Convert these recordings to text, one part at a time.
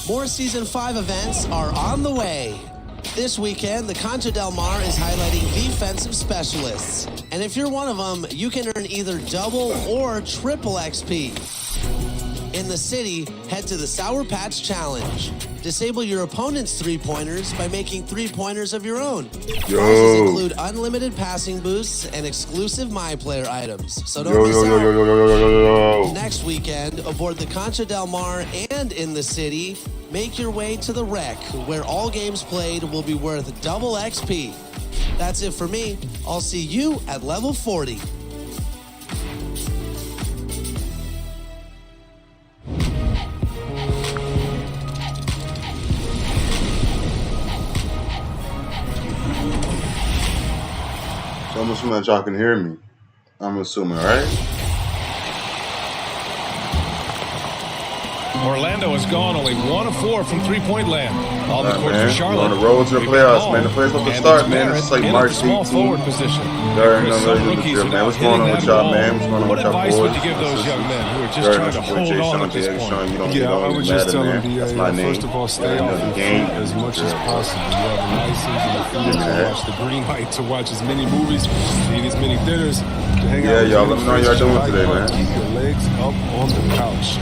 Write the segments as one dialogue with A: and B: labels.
A: More Season 5 events are on the way. This weekend, the Concha Del Mar is highlighting defensive specialists. And if you're one of them, you can earn either double or triple XP. In the city, head to the Sour Patch Challenge. Disable your opponent's three-pointers by making three-pointers of your own. Prizes include unlimited passing boosts and exclusive MyPlayer items. So don't miss out. Next weekend, aboard the Concha Del Mar and in the city, make your way to the Rec, where all games played will be worth double XP. That's it for me. I'll see you at level 40.
B: So I'm assuming that y'all can hear me. I'm assuming, right?
C: Orlando has gone only 1 of 4 from three-point land. On the court for Charlotte.
B: We're on the road to the playoffs, man. The playoffs about to start, man. It's like March 18th.
C: Small forward position.
B: Man, what's going on with y'all, man? What's going on with y'all, boys?
C: What advice would you give those young men who are just trying to hold on at this point?
D: Yeah, I would just tell them, first of all, stay off the game as much as possible. You have a license and a freedom to watch the green light, to watch as many movies, to eat as many dinners, to hang out.
B: Yeah, y'all, let me know how y'all doing today, man.
D: Keep your legs up on the couch.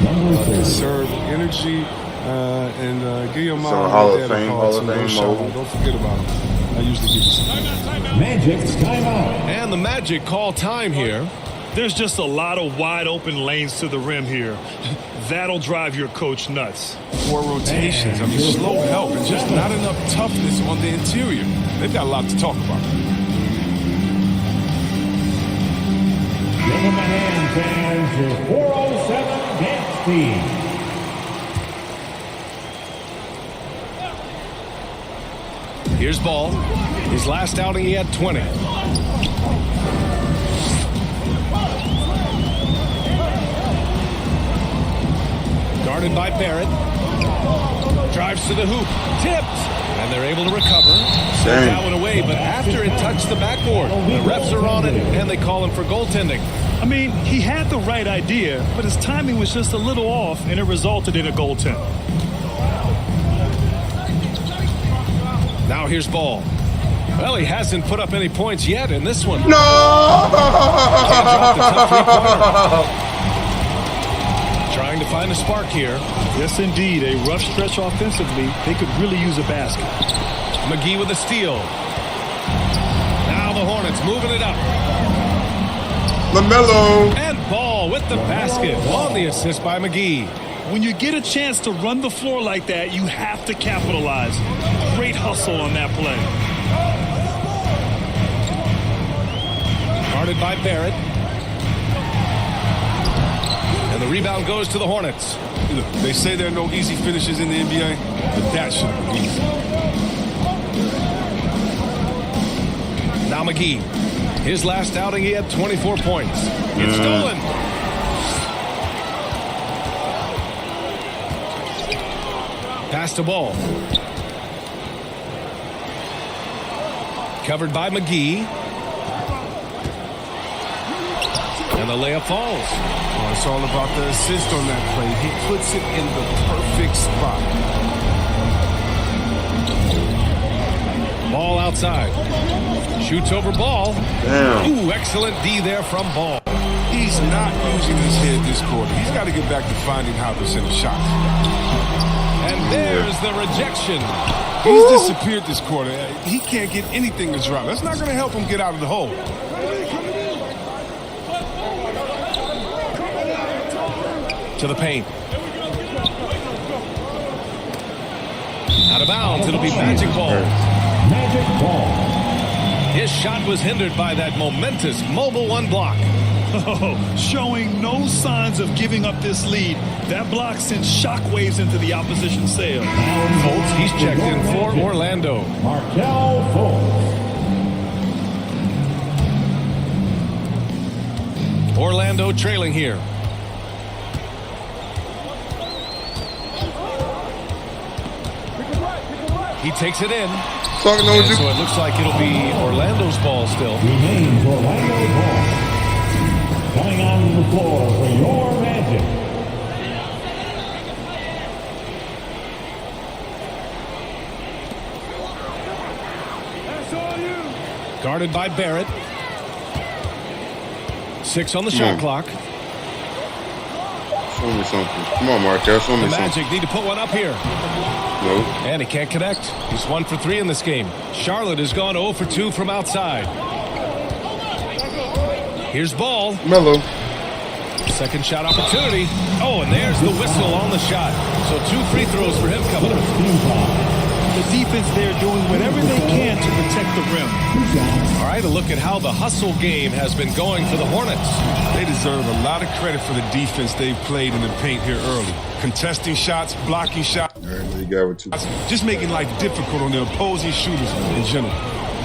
D: Conserve energy. And give your mom
B: so Hall of Fame mode.
D: Don't forget about them. I usually give you some.
E: Magic's timeout.
C: And the Magic call time here.
F: There's just a lot of wide open lanes to the rim here. That'll drive your coach nuts.
D: 4 rotations. I mean, slow help and just not enough toughness on the interior. They've got a lot to talk about.
E: Gentlemen and fans, your 407 dance team.
C: Here's Ball. His last outing, he had 20. Guarded by Barrett. Drives to the hoop. Tipped. And they're able to recover. Sends that one away, but after it touched the backboard, the refs are on it, and they call him for goaltending.
F: I mean, he had the right idea, but his timing was just a little off, and it resulted in a goaltend.
C: Now here's Ball. Well, he hasn't put up any points yet in this one.
B: No!
C: Trying to find a spark here.
F: Yes, indeed. A rough stretch offensively. They could really use a basket.
C: McGee with a steal. Now the Hornets moving it up.
B: LaMelo.
C: And Ball with the basket on the assist by McGee.
F: When you get a chance to run the floor like that, you have to capitalize. Great hustle on that play.
C: Guarded by Barrett. And the rebound goes to the Hornets.
D: Look, they say there are no easy finishes in the NBA, but that should be easy.
C: Now McGee. His last outing, he had 24 points. It's stolen. Pass to Ball. Covered by McGee. And the layup falls.
D: Well, it's all about the assist on that play. He puts it in the perfect spot.
C: Ball outside. Shoots over Ball.
B: Damn.
C: Ooh, excellent D there from Ball.
D: He's not using his head this quarter. He's got to get back to finding how to send a shot.
C: And there's the rejection.
D: He's disappeared this quarter. He can't get anything to drop. That's not going to help him get out of the hole.
C: To the paint. Out of bounds. It'll be Magic Ball.
E: Magic Ball.
C: His shot was hindered by that momentous mobile one block.
F: Showing no signs of giving up this lead. That block sent shockwaves into the opposition sail.
C: Fultz, he's checked in for Orlando.
E: Markel Fultz.
C: Orlando trailing here. He takes it in. So it looks like it'll be Orlando's ball still.
E: Remains Orlando ball. Coming on the floor for your Magic.
C: Guarded by Barrett. 6 on the shot clock.
B: Show me something. Come on, Markel. Show me
C: The
B: something.
C: Magic need to put one up here.
B: No.
C: And he can't connect. He's 1 for 3 in this game. Charlotte has gone 0 for 2 from outside. Here's Ball.
B: Mellow.
C: Second shot opportunity. Oh, and there's the whistle on the shot. So 2 free throws for him coming up.
F: The defense there doing whatever they can to protect the rim.
C: All right, a look at how the hustle game has been going for the Hornets.
D: They deserve a lot of credit for the defense they've played in the paint here early. Contesting shots, blocking shots.
B: All right, what you got with 2?
D: Just making life difficult on the opposing shooters in general.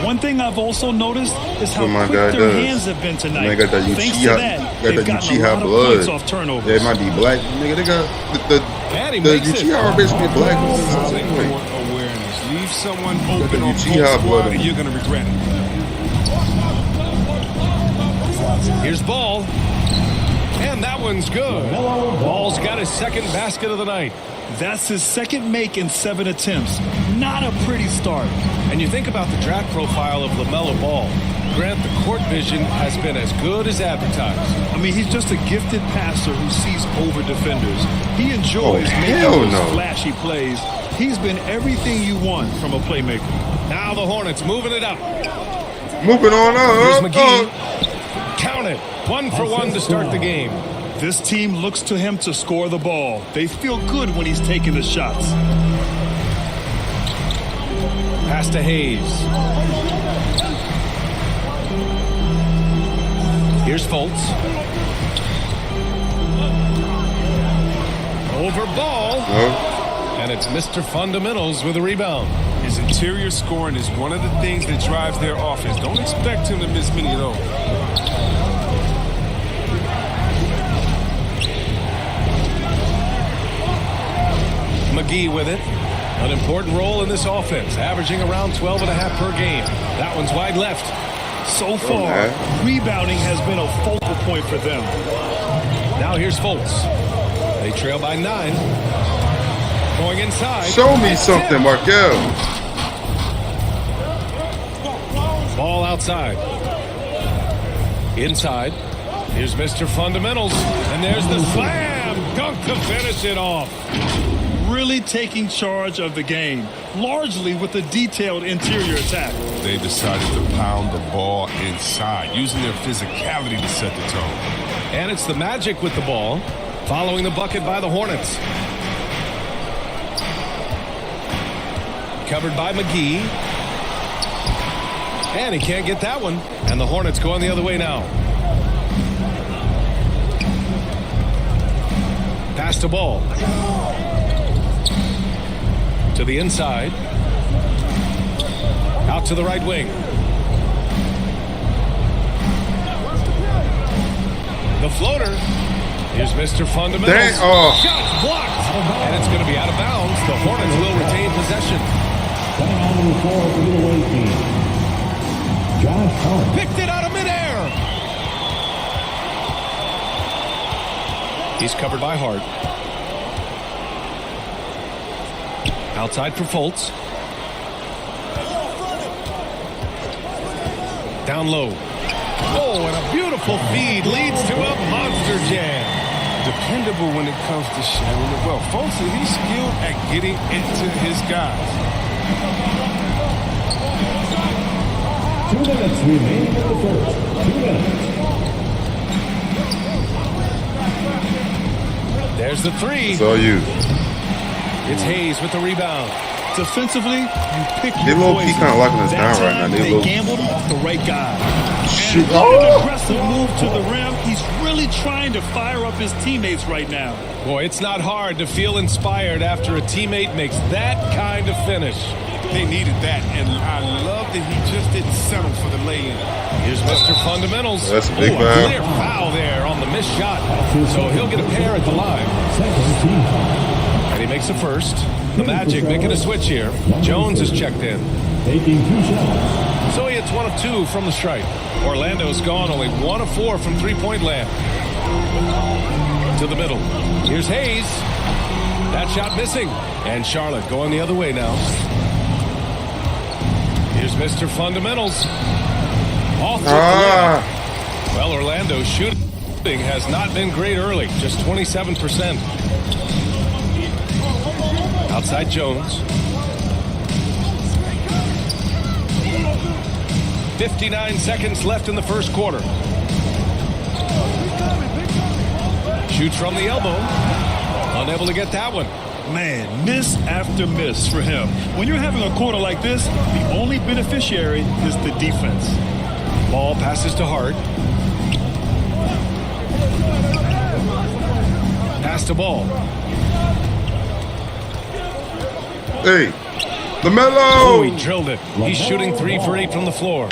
F: One thing I've also noticed is how
B: my
F: quick
B: guy
F: their
B: does.
F: hands have been tonight.
B: They got that
F: Thanks to that, they've gotten a lot of
B: blood.
F: points off turnovers.
B: Yeah, it might be black. Nigga, they got
C: And he
B: the
C: makes it.
B: Uchiha are basically black.
D: Solid court awareness. Leave someone open
B: the
D: on
B: Uchiha
D: full
B: blood
D: squad
B: in
D: and
B: him.
D: you're going to regret it.
C: Here's Ball. And that one's good. Ball's got his second basket of the night.
F: That's his second make in 7 attempts. Not a pretty start.
C: And you think about the draft profile of LaMelo Ball. Grant, the court vision has been as good as advertised.
F: I mean, he's just a gifted passer who sees over defenders. He enjoys making
B: hell
F: those
B: no.
F: flashy plays. He's been everything you want from a playmaker.
C: Now the Hornets moving it up.
B: Moving on
C: Here's
B: up.
C: McGee. Count it. 1 for 1 to start the game.
F: This team looks to him to score the ball. They feel good when he's taking the shots.
C: Pass to Hayes. Here's Fultz. Over Ball. And it's Mr. Fundamentals with a rebound.
D: His interior scoring is one of the things that drives their offense. Don't expect him to miss many of those.
C: McGee with it. An important role in this offense, averaging around 12.5 per game. That one's wide left.
F: So far, rebounding has been a focal point for them.
C: Now here's Fultz. They trail by 9. Going inside.
B: Show me something, Markel.
C: Ball outside. Inside. Here's Mr. Fundamentals. And there's the slam. Dunk to finish it off.
F: Really taking charge of the game, largely with a detailed interior attack.
D: They decided to pound the ball inside, using their physicality to set the tone.
C: And it's the Magic with the ball, following the bucket by the Hornets. Covered by McGee. And he can't get that one. And the Hornets going the other way now. Pass to Ball. To the inside. Out to the right wing. The floater. Here's Mr. Fundamentals. Shots blocked. And it's going to be out of bounds. The Hornets will retain possession. Picked it out of midair. He's covered by Hart. Outside for Fultz. Down low. Oh, and a beautiful feed leads to a monster jam.
D: Dependable when it comes to sharing the ball. Folks, he's skilled at getting into his guys.
E: 2 minutes remaining in the first. 2 minutes.
C: There's the three.
B: It's all you.
C: It's Hayes with the rebound.
F: Defensively, you pick
B: They
F: your
B: low-key
F: poison.
B: kinda locking us
F: That
B: down right
F: time,
B: now. They
F: They
B: low-
F: gambled off the right guy.
B: Shoot.
F: And what an aggressive move to the rim. He's really trying to fire up his teammates right now.
C: Boy, it's not hard to feel inspired after a teammate makes that kind of finish.
D: They needed that, and I love that he just didn't settle for the lay-in.
C: Here's Mr. Fundamentals.
B: That's a big
C: A
B: foul.
C: clear foul there on the missed shot. So he'll get a pair at the line. And he makes a first. The Magic making a switch here. Jones is checked in.
E: Taking 2 shots.
C: So he hits 1 of 2 from the stripe. Orlando's gone only 1 of 4 from three-point land. To the middle. Here's Hayes. That shot missing. And Charlotte going the other way now. Here's Mr. Fundamentals. Off with the rim. Well, Orlando's shooting has not been great early, just 27%. Outside Jones. 59 seconds left in the first quarter. Shoots from the elbow. Unable to get that one.
F: Man, miss after miss for him. When you're having a quarter like this, the only beneficiary is the defense.
C: Ball passes to Hart. Pass to Ball.
B: Hey, LaMelo!
C: Oh, he drilled it. He's shooting 3 for 8 from the floor.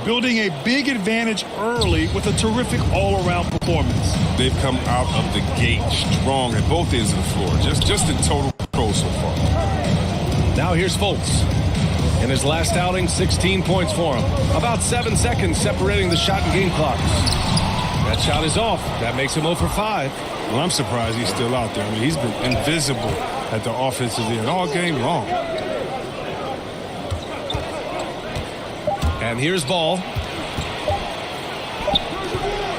F: Building a big advantage early with a terrific all-around performance.
D: They've come out of the gate strong at both ends of the floor. Just in total control so far.
C: Now here's Fultz. In his last outing, 16 points for him. About 7 seconds separating the shot and game clocks. That shot is off. That makes him 0 for 5.
D: Well, I'm surprised he's still out there. I mean, he's been invisible at the offensive end all game long.
C: And here's Ball.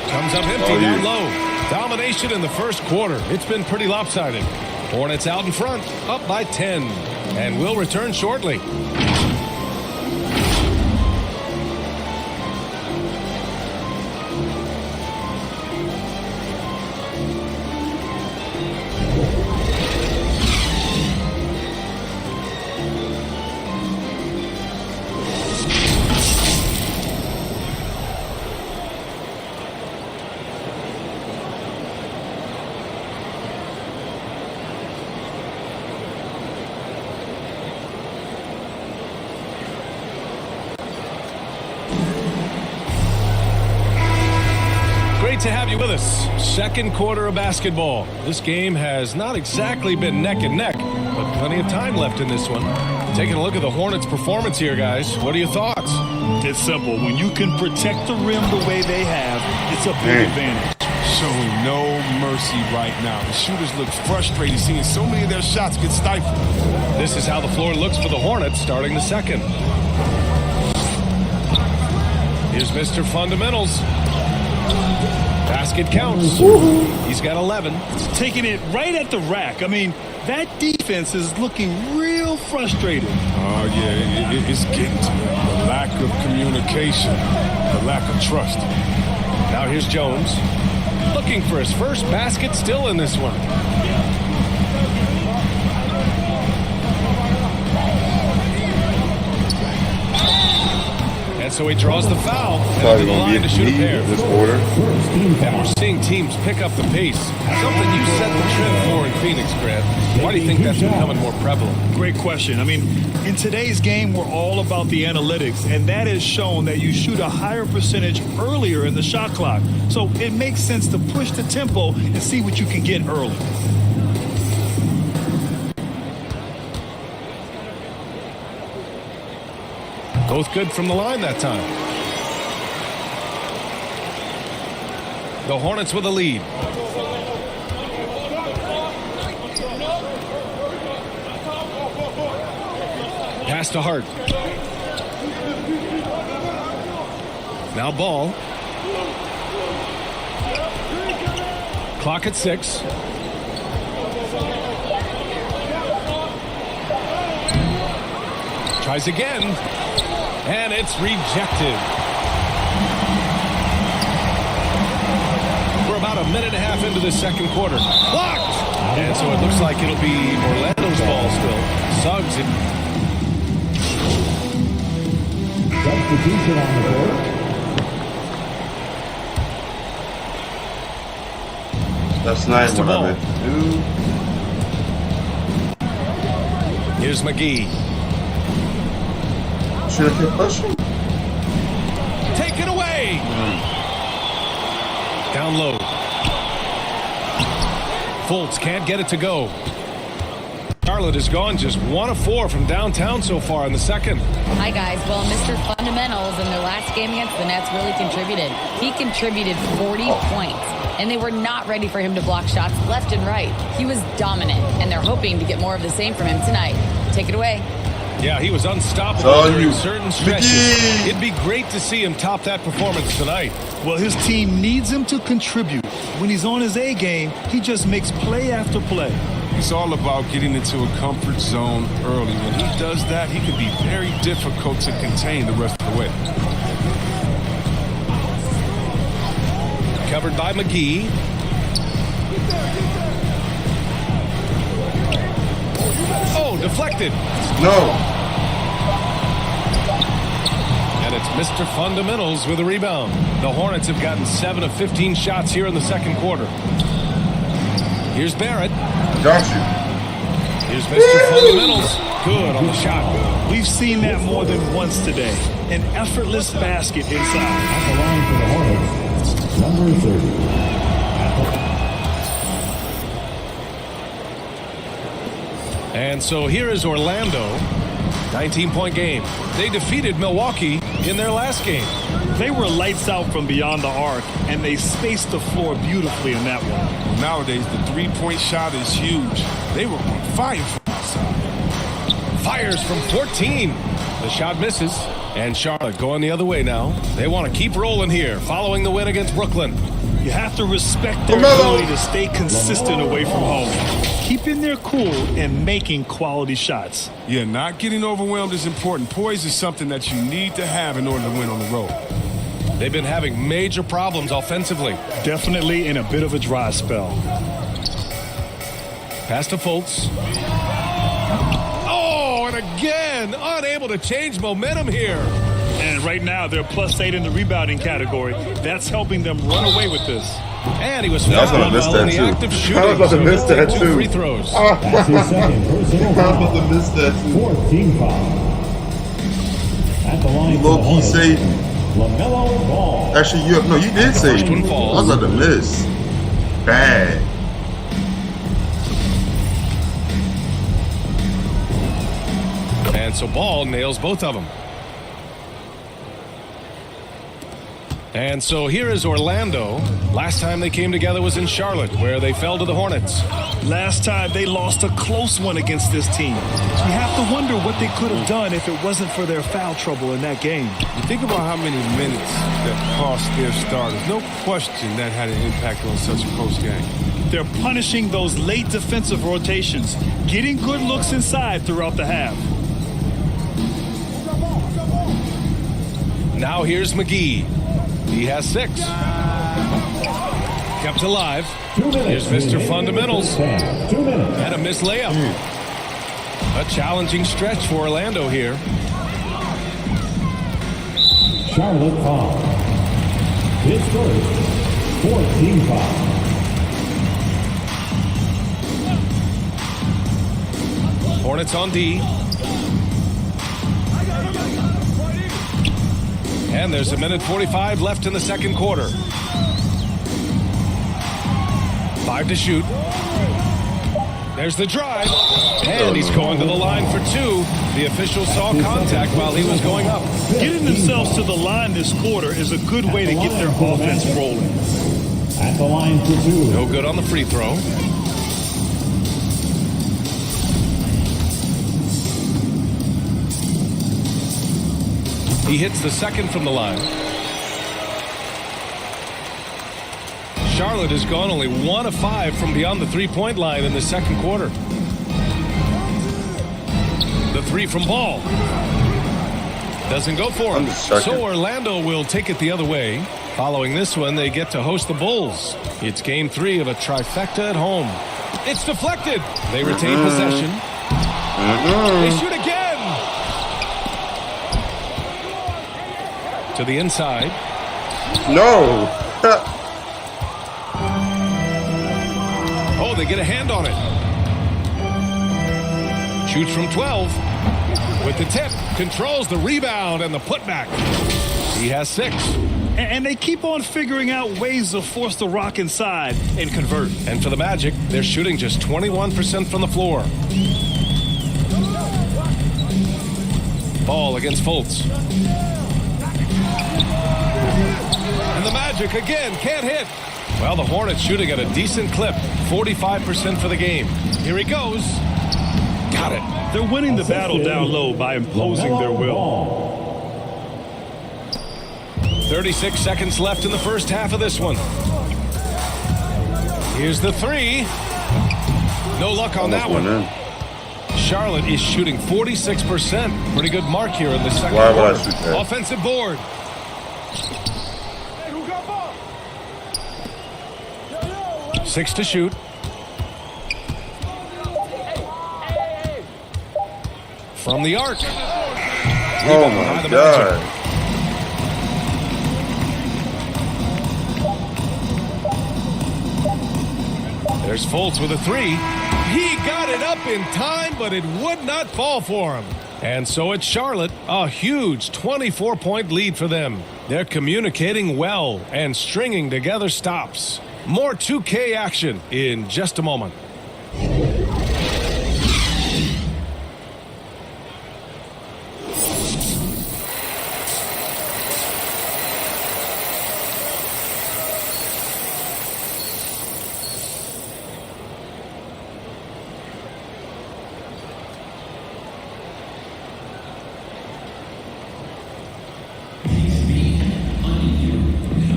C: Comes up empty down low. Domination in the first quarter. It's been pretty lopsided. Hornets out in front, up by 10. And will return shortly. To have you with us. Second quarter of basketball. This game has not exactly been neck and neck, but plenty of time left in this one. Taking a look at the Hornets' performance here, guys. What are your thoughts?
F: It's simple. When you can protect the rim the way they have, it's a big advantage.
D: Showing no mercy right now. The shooters look frustrated seeing so many of their shots get stifled.
C: This is how the floor looks for the Hornets starting the second. Here's Mr. Fundamentals. Basket counts. He's got 11.
F: Taking it right at the rack. I mean, that defense is looking real frustrated.
D: Oh, yeah, it's getting to them. The lack of communication, the lack of trust.
C: Now here's Jones. Looking for his first basket still in this one. And so he draws the foul.
B: Probably
C: And the
B: going
C: line
B: to
C: to
B: be
C: shoot a
B: a
C: pair.
B: this quarter.
C: And we're seeing teams pick up the pace. Something you set the trend for in Phoenix, Grant. Why do you think that's becoming more prevalent?
F: Great question. I mean, in today's game, we're all about the analytics, and that has shown that you shoot a higher percentage earlier in the shot clock. So it makes sense to push the tempo and see what you can get early.
C: Both good from the line that time. The Hornets with a lead. Pass to Hart. Now Ball. Clock at 6. Tries again. And it's rejected. We're about a minute and a half into the second quarter. Blocked! And so it looks like it'll be Orlando's ball still. Suggs it.
E: Substitution on the court.
B: That's nice
C: the
B: what
C: ball.
B: I meant to do.
C: Here's McGee.
B: Should I keep pushing?
C: Take it away! Down low. Fultz can't get it to go. Charlotte has gone just 1 of 4 from downtown so far in the second.
G: Hi, guys. Well, Mr. Fundamentals in their last game against the Nets really contributed. He contributed 40 points, and they were not ready for him to block shots left and right. He was dominant, and they're hoping to get more of the same from him tonight. Take it away.
C: Yeah, he was unstoppable during certain stretches. It'd be great to see him top that performance tonight.
F: Well, his team needs him to contribute. When he's on his A game, he just makes play after play.
D: It's all about getting into a comfort zone early. When he does that, he can be very difficult to contain the rest of the way.
C: Covered by McGee. Oh, deflected.
B: No.
C: And it's Mr. Fundamentals with a rebound. The Hornets have gotten 7 of 15 shots here in the second quarter. Here's Barrett.
B: Got you.
C: Here's Mr. Fundamentals. Good on the shot.
F: We've seen that more than once today. An effortless basket inside.
E: At the line for the Hornets, number 30.
C: And so here is Orlando. 19-point game. They defeated Milwaukee in their last game.
F: They were lights out from beyond the arc, and they spaced the floor beautifully in that one.
D: Nowadays, the three-point shot is huge. They were on fire from outside.
C: Fires from 14. The shot misses. And Charlotte going the other way now. They want to keep rolling here following the win against Brooklyn.
F: You have to respect their ability to stay consistent away from home. Keeping their cool and making quality shots.
D: Yeah, not getting overwhelmed is important. Poise is something that you need to have in order to win on the road.
C: They've been having major problems offensively.
F: Definitely in a bit of a dry spell.
C: Pass to Fultz. Oh, and again, unable to change momentum here.
F: And right now, they're +8 in the rebounding category. That's helping them run away with this.
C: And he was
B: I was
C: fouled
B: gonna miss
C: while in
B: that
C: the
B: too.
C: act of
B: I
C: shooting.
B: was about to miss that
C: two
B: too.
C: free throws.
E: That's his second personal
B: I was
E: foul.
B: about to miss that too.
E: 4th team foul. At the line for the
B: Low-key
E: Hornets,
B: saving.
E: LaMelo Ball.
B: Actually, you did say
C: First one
B: it. I
C: falls.
B: was about to miss. Bad.
C: And so Ball nails both of them. And so here is Orlando. Last time they came together was in Charlotte, where they fell to the Hornets.
F: Last time they lost a close one against this team. You have to wonder what they could have done if it wasn't for their foul trouble in that game.
D: You think about how many minutes that cost their starters. No question that had an impact on such a close game.
F: They're punishing those late defensive rotations, getting good looks inside throughout the half.
C: Now here's McGee. He has 6. Kept alive.
E: 2 minutes.
C: Here's Mr. Fundamentals.
E: 2 minutes.
C: And a missed layup. A challenging stretch for Orlando here.
E: Charlotte foul. His first 4th team foul.
C: Hornets on D. And there's 1:45 left in the second quarter. 5 to shoot. There's the drive. And he's going to the line for 2. The official saw contact while he was going up.
F: Getting themselves to the line this quarter is a good way to get their offense rolling.
E: At the line for 2.
C: No good on the free throw. He hits the second from the line. Charlotte has gone only 1 of 5 from beyond the three-point line in the second quarter. The 3 from Ball. Doesn't go for him. So Orlando will take it the other way. Following this one, they get to host the Bulls. It's game 3 of a trifecta at home. It's deflected. They retain possession. They shoot again. To the inside.
B: No.
C: Oh, they get a hand on it. Shoots from 12. With the tip. Controls the rebound and the putback. He has 6.
F: And they keep on figuring out ways to force the rock inside and convert.
C: And for the Magic, they're shooting just 21% from the floor. Ball against Fultz. And the Magic again can't hit. Well, the Hornets shooting at a decent clip. 45% for the game. Here he goes. Got it.
F: They're winning the battle down low by imposing their will.
C: 36 seconds left in the first half of this one. Here's the three. No luck on that one. Charlotte is shooting 46%. Pretty good mark here in the second quarter. Offensive board. 6 to shoot. From the arc.
B: Oh my God.
C: There's Fultz with a three. He got it up in time, but it would not fall for him. And so it's Charlotte, a huge 24-point lead for them. They're communicating well and stringing together stops. More 2K action in just a moment.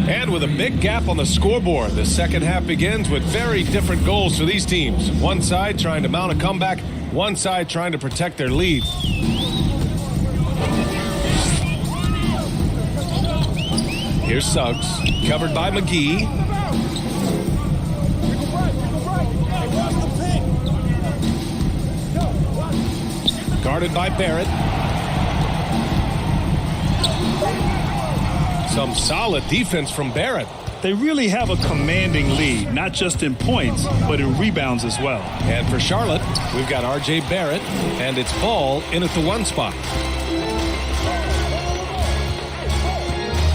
C: And with a big gap on the scoreboard, the second half begins with very different goals for these teams. One side trying to mount a comeback, one side trying to protect their lead. Here's Suggs, covered by McGee. Guarded by Barrett. Some solid defense from Barrett.
F: They really have a commanding lead, not just in points, but in rebounds as well.
C: And for Charlotte, we've got R.J. Barrett, and it's Ball in at the 1 spot.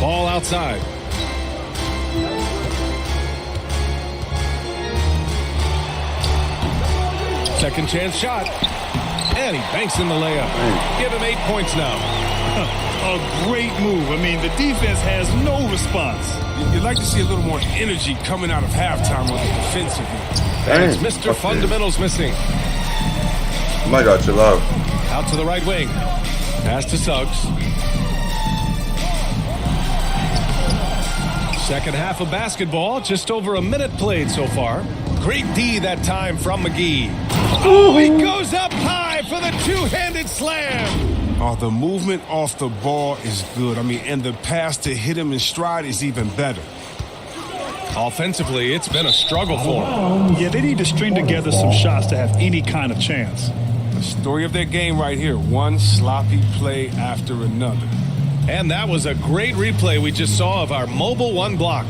C: Ball outside. Second chance shot. And he banks in the layup. Give him 8 points now.
F: A great move. I mean, the defense has no response.
D: You'd like to see a little more energy coming out of halftime with the defensive.
C: And it's Mr. Fundamentals missing.
B: Oh my God, chill out.
C: Out to the right wing. Pass to Suggs. Second half of basketball. Just over a minute played so far. Great D that time from McGee. Oh, he goes up high for the two-handed slam.
D: Oh, the movement off the ball is good. I mean, and the pass to hit him in stride is even better.
C: Offensively, it's been a struggle for them.
F: Yeah, they need to string together some shots to have any kind of chance.
D: The story of their game right here. One sloppy play after another.
C: And that was a great replay we just saw of our mobile 1 block.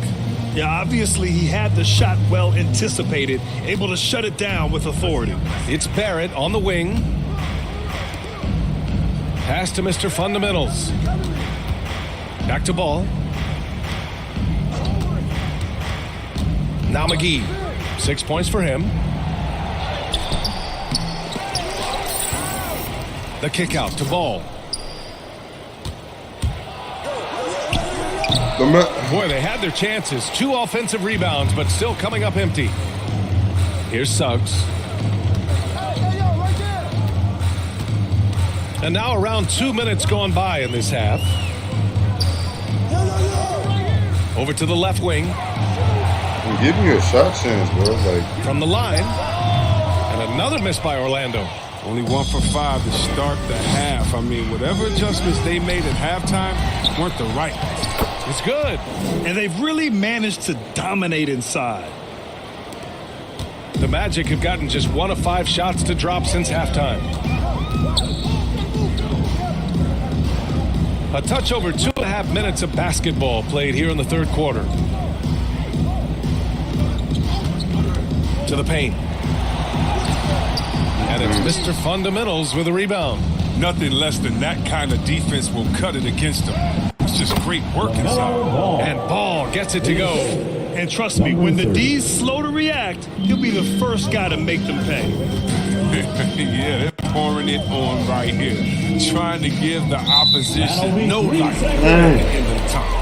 F: Yeah, obviously he had the shot well anticipated, able to shut it down with authority.
C: It's Barrett on the wing. Pass to Mr. Fundamentals. Back to Ball. Now McGee. 6 points for him. The kick out to Ball. Boy, they had their chances. 2 offensive rebounds, but still coming up empty. Here's Suggs. And now around 2 minutes gone by in this half. Over to the left wing.
B: I'm giving you a shot chance, bro. Like
C: from the line. And another miss by Orlando.
D: Only 1 for 5 to start the half. I mean, whatever adjustments they made at halftime weren't the right ones.
C: It's good.
F: And they've really managed to dominate inside.
C: The Magic have gotten just 1 of 5 shots to drop since halftime. A touch over 2.5 minutes of basketball played here in the third quarter. To the paint. And it's Mr. Fundamentals with a rebound.
D: Nothing less than that kind of defense will cut it against them. It's just great work inside.
C: And Ball gets it to go.
F: And trust me, when the D's slow to react, he'll be the first guy to make them pay.
D: Yeah, they're pouring it on right here. Trying to give the opposition no life at the end of the time.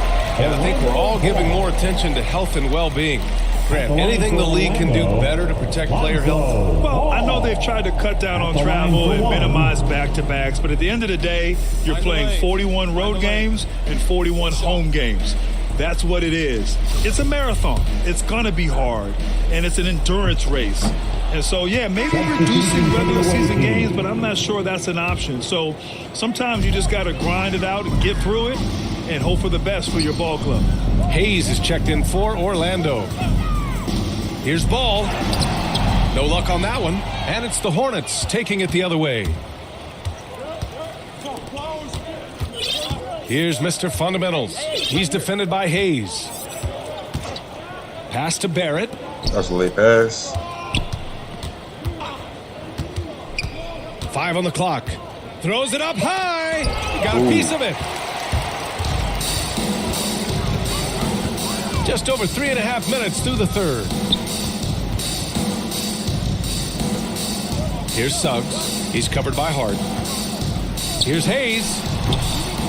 C: And I think we're all giving more attention to health and well-being. Grant, anything the league can do better to protect player health?
F: Well, I know they've tried to cut down on travel and minimize back-to-backs, but at the end of the day, you're playing 41 road games and 41 home games. That's what it is. It's a marathon. It's going to be hard, and it's an endurance race. And so, yeah, maybe reducing regular season games, but I'm not sure that's an option. So sometimes you just got to grind it out and get through it and hope for the best for your ball club.
C: Hayes is checked in for Orlando. Here's Ball. No luck on that one. And it's the Hornets taking it the other way. Here's Mr. Fundamentals. He's defended by Hayes. Pass to Barrett.
B: That's a late pass.
C: 5 on the clock. Throws it up high. Got a piece of it. Just over 3.5 minutes through the third. Here's Suggs. He's covered by Hart. Here's Hayes.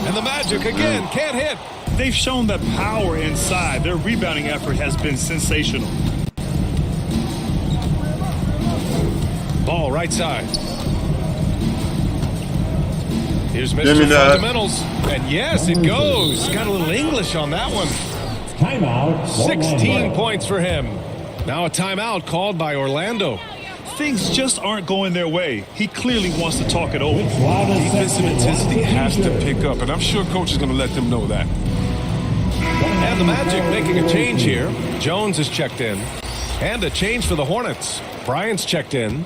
C: And the Magic again can't hit.
F: They've shown the power inside. Their rebounding effort has been sensational.
C: Ball right side. Here's Mr. Fundamentals. And yes, it goes. Got a little English on that one.
E: Timeout.
C: 16 points for him. Now a timeout called by Orlando.
F: Things just aren't going their way. He clearly wants to talk it over.
D: Defensive intensity has to pick up, and I'm sure coach is going to let them know that.
C: And the Magic making a change here. Jones is checked in. And a change for the Hornets. Bryant's checked in.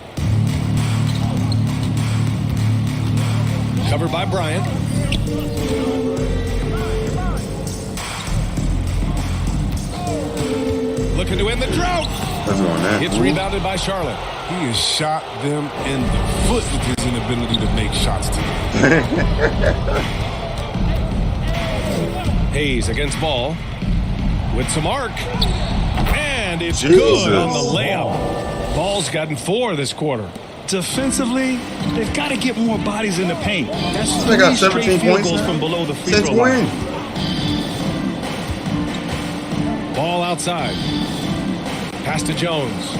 C: Covered by Bryant. Looking to end the drought. It's rebounded by Charlotte.
D: He has shot them in the foot with his inability to make shots today.
C: Hayes against Ball. With some arc. And it's good on the layup. Ball's gotten 4 this quarter.
F: Defensively, they've got to get more bodies in the paint. That's
B: they got
F: 3
B: 17
F: straight field
B: points
F: goals from below the free throw line.
C: Ball outside. Pass to Jones.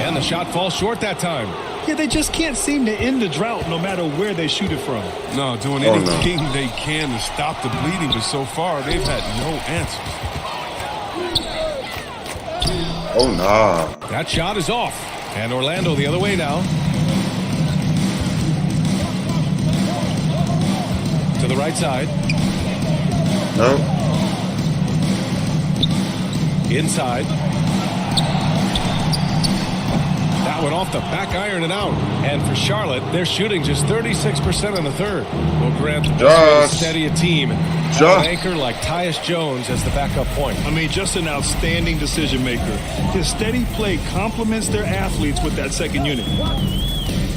C: And the shot falls short that time.
F: Yeah, they just can't seem to end the drought no matter where they shoot it from.
D: No, doing anything they can to stop the bleeding, but so far they've had no answers.
B: Oh, nah.
C: That shot is off. And Orlando the other way now. To the right side.
B: No.
C: Inside. That went off the back iron and out. And for Charlotte, they're shooting just 36% in the third. Will grant the best way to steady a team. An anchor like Tyus Jones as the backup point.
F: I mean, just an outstanding decision maker. His steady play complements their athletes with that second unit.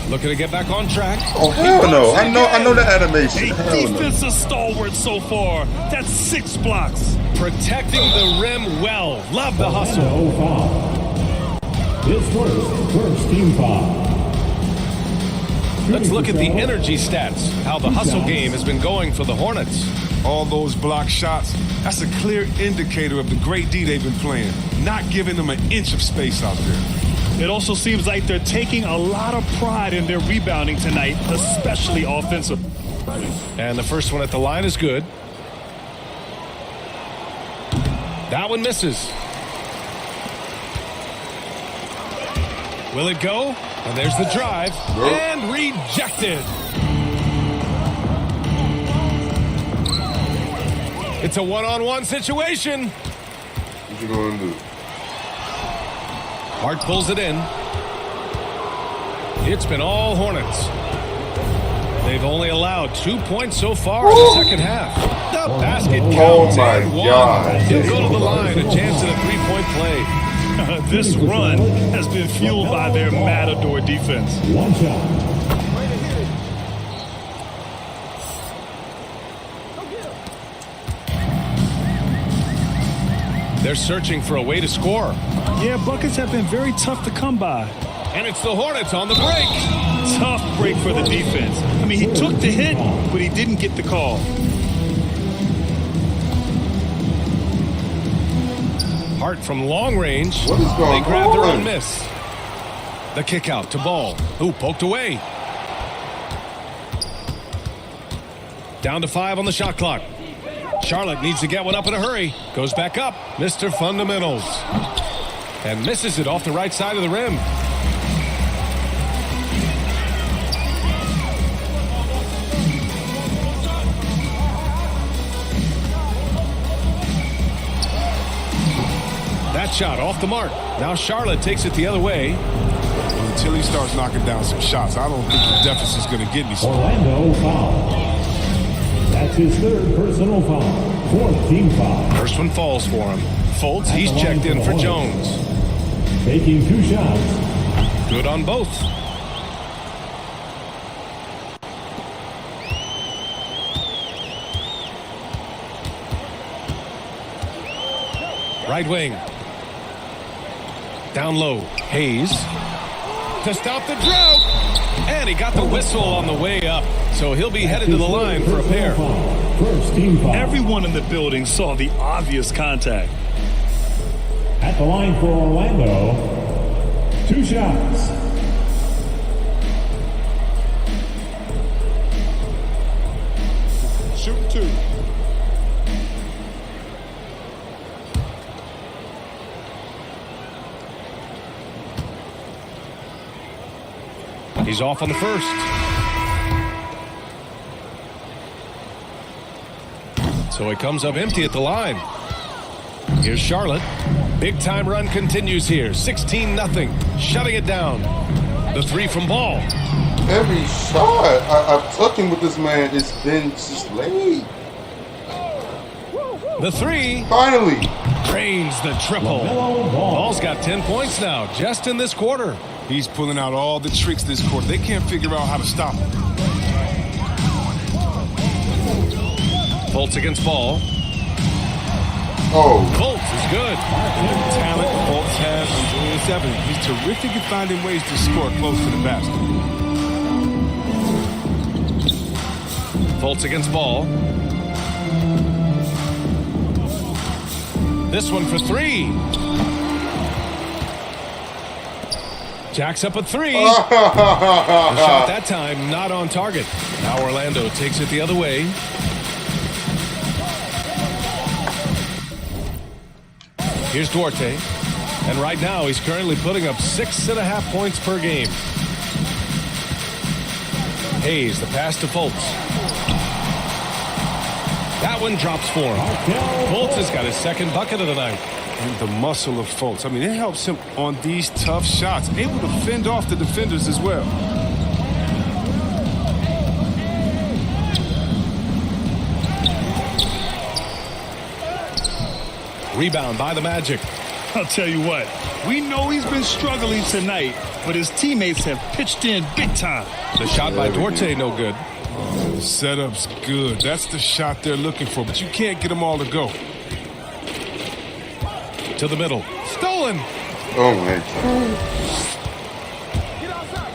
C: Looking to get back on track.
B: Oh, hell no. I know the animation.
F: A defensive stalwart so far. That's 6 blocks.
C: Protecting the rim well. Love the hustle.
E: His first team foul.
C: Let's look at the energy stats. How the hustle game has been going for the Hornets.
D: All those block shots, that's a clear indicator of the great D they've been playing. Not giving them an inch of space out there.
F: It also seems like they're taking a lot of pride in their rebounding tonight, especially offensive.
C: And the first one at the line is good. That one misses. Will it go? And there's the drive.
B: Nope.
C: And rejected. It's a one-on-one situation.
B: What you going to do?
C: Hart pulls it in. It's been all Hornets. They've only allowed 2 points so far in the second half. The basket counts and one. He'll go to the line, a chance at a three-point play.
F: This run has been fueled by their Matador defense.
E: One shot.
C: They're searching for a way to score.
F: Yeah, buckets have been very tough to come by.
C: And it's the Hornets on the break.
F: Tough break for the defense. I mean, he took the hit, but he didn't get the call.
C: Hart from long range.
B: What is going
C: They grab their
B: on?
C: own miss. The kick out to Ball. Ooh, poked away. Down to 5 on the shot clock. Charlotte needs to get one up in a hurry. Goes back up. Mr. Fundamentals. And misses it off the right side of the rim. That shot off the mark. Now Charlotte takes it the other way.
D: Until he starts knocking down some shots, I don't think the deficit's going to get me some.
E: Orlando foul. That's his third personal foul. Fourth team foul.
C: First one falls for him. Fultz, he's checked in for Jones.
E: Taking 2 shots.
C: Good on both. Right wing. Down low. Hayes. To stop the drought. And he got the whistle on the way up. So he'll be headed to the line for a pair.
E: First team foul.
F: Everyone in the building saw the obvious contact.
E: At the line for Orlando, 2 shots.
D: Shoot 2.
C: He's off on the first. So he comes up empty at the line. Here's Charlotte. Big time run continues here. 16-0. Shutting it down. The 3 from Ball.
B: Every shot I've touching with this man, it's been just laid.
C: The 3.
B: Finally.
C: Drains the triple. Ball's got 10 points now, just in this quarter.
D: He's pulling out all the tricks this quarter. They can't figure out how to stop him.
C: Fultz against Ball.
B: Oh.
C: Fultz is good.
D: The talent Fultz has on Julian 7. He's terrific at finding ways to score close to the basket.
C: Fultz against Ball. This one for 3. Jacks up a 3. The shot that time not on target. Now Orlando takes it the other way. Here's Duarte. And right now he's currently putting up 6.5 points per game. Hayes, the pass to Fultz. That one drops for him. Fultz has got his second bucket of the night.
D: And the muscle of Fultz. I mean, it helps him on these tough shots. Able to fend off the defenders as well.
C: Rebound by the Magic.
F: I'll tell you what, we know he's been struggling tonight, but his teammates have pitched in big time.
C: The shot by Duarte, no good.
D: The setup's good. That's the shot they're looking for, but you can't get them all to go.
C: To the middle. Stolen.
B: Oh, man.